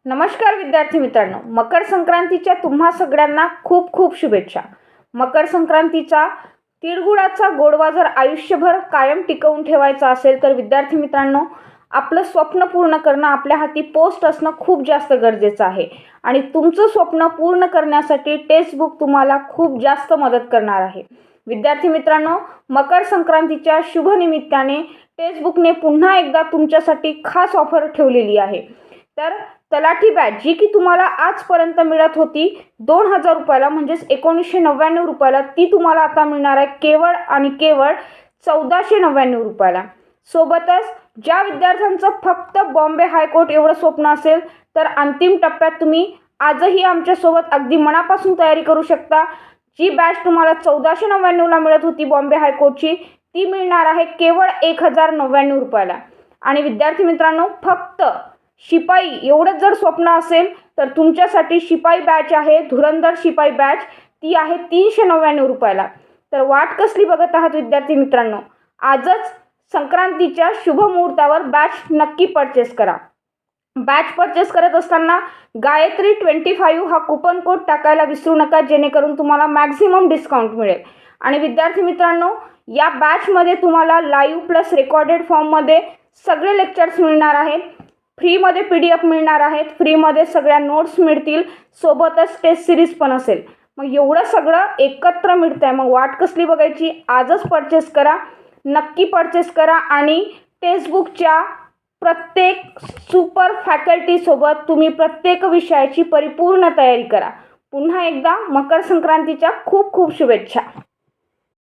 नमस्कार विद्यार्थी मित्रांनो, मकर संक्रांतीच्या तुम्हा सगळ्यांना खूप खूप शुभेच्छा। मकर संक्रांतीचा तिळगुळाचा गोडवा जर आयुष्यभर कायम टिकवून ठेवायचा असेल तर विद्यार्थी मित्रांनो, आपलं स्वप्न पूर्ण करणं आपल्या हाती पोस्ट असणं खूप जास्त गरजेचं आहे। आणि तुमचं स्वप्न पूर्ण करण्यासाठी टेक्स्टबुक तुम्हाला खूप जास्त मदत करणार आहे। विद्यार्थी मित्रांनो, मकर संक्रांतीच्या शुभ निमित्ताने टेक्स्टबुकने पुन्हा एकदा तुमच्यासाठी खास ऑफर ठेवलेली आहे। तर तलाठी बॅच जी की तुम्हाला आजपर्यंत मिळत होती 2000 रुपयाला, म्हणजेच 1999 रुपयाला, ती तुम्हाला आता मिळणार आहे केवळ आणि केवळ 1499 रुपयाला। सोबतच ज्या विद्यार्थ्यांचं फक्त बॉम्बे हायकोर्ट एवढं स्वप्न असेल तर अंतिम टप्प्यात तुम्ही आजही आमच्यासोबत अगदी मनापासून तयारी करू शकता। जी बॅच तुम्हाला 1499ला मिळत होती बॉम्बे हायकोर्टची, ती मिळणार आहे केवळ 1099 रुपयाला। आणि विद्यार्थी मित्रांनो, फक्त शिपाई एवढंच जर स्वप्न असेल तर तुमच्यासाठी शिपाई बॅच आहे, धुरंधर शिपाई बॅच, ती आहे 399 रुपयाला। तर वाट कसली बघत आहात विद्यार्थी मित्रांनो, आजच संक्रांतीच्या शुभ मुहूर्तावर बॅच नक्की परचेस करा। बॅच परचेस करत असताना गायत्री 25 हा कूपन कोड टाकायला विसरू नका, जेणेकरून तुम्हाला मॅक्झिमम डिस्काउंट मिळेल। आणि विद्यार्थी मित्रांनो, या बॅचमध्ये तुम्हाला लाईव्ह प्लस रेकॉर्डेड फॉर्ममध्ये सगळे लेक्चर्स मिळणार आहेत, फ्रीमध्ये PDF मिळणार आहेत, फ्रीमध्ये सगळ्या नोट्स मिळतील, सोबतच टेस्ट सिरीज पण असेल। मग एवढं सगळं एकत्र मिळतंय, मग वाट कसली बघायची, आजच परचेस करा, नक्की परचेस करा। आणि टेक्स्टबुकच्या प्रत्येक सुपर फॅकल्टीसोबत तुम्ही प्रत्येक विषयाची परिपूर्ण तयारी करा। पुन्हा एकदा मकर संक्रांतीच्या खूप खूप शुभेच्छा।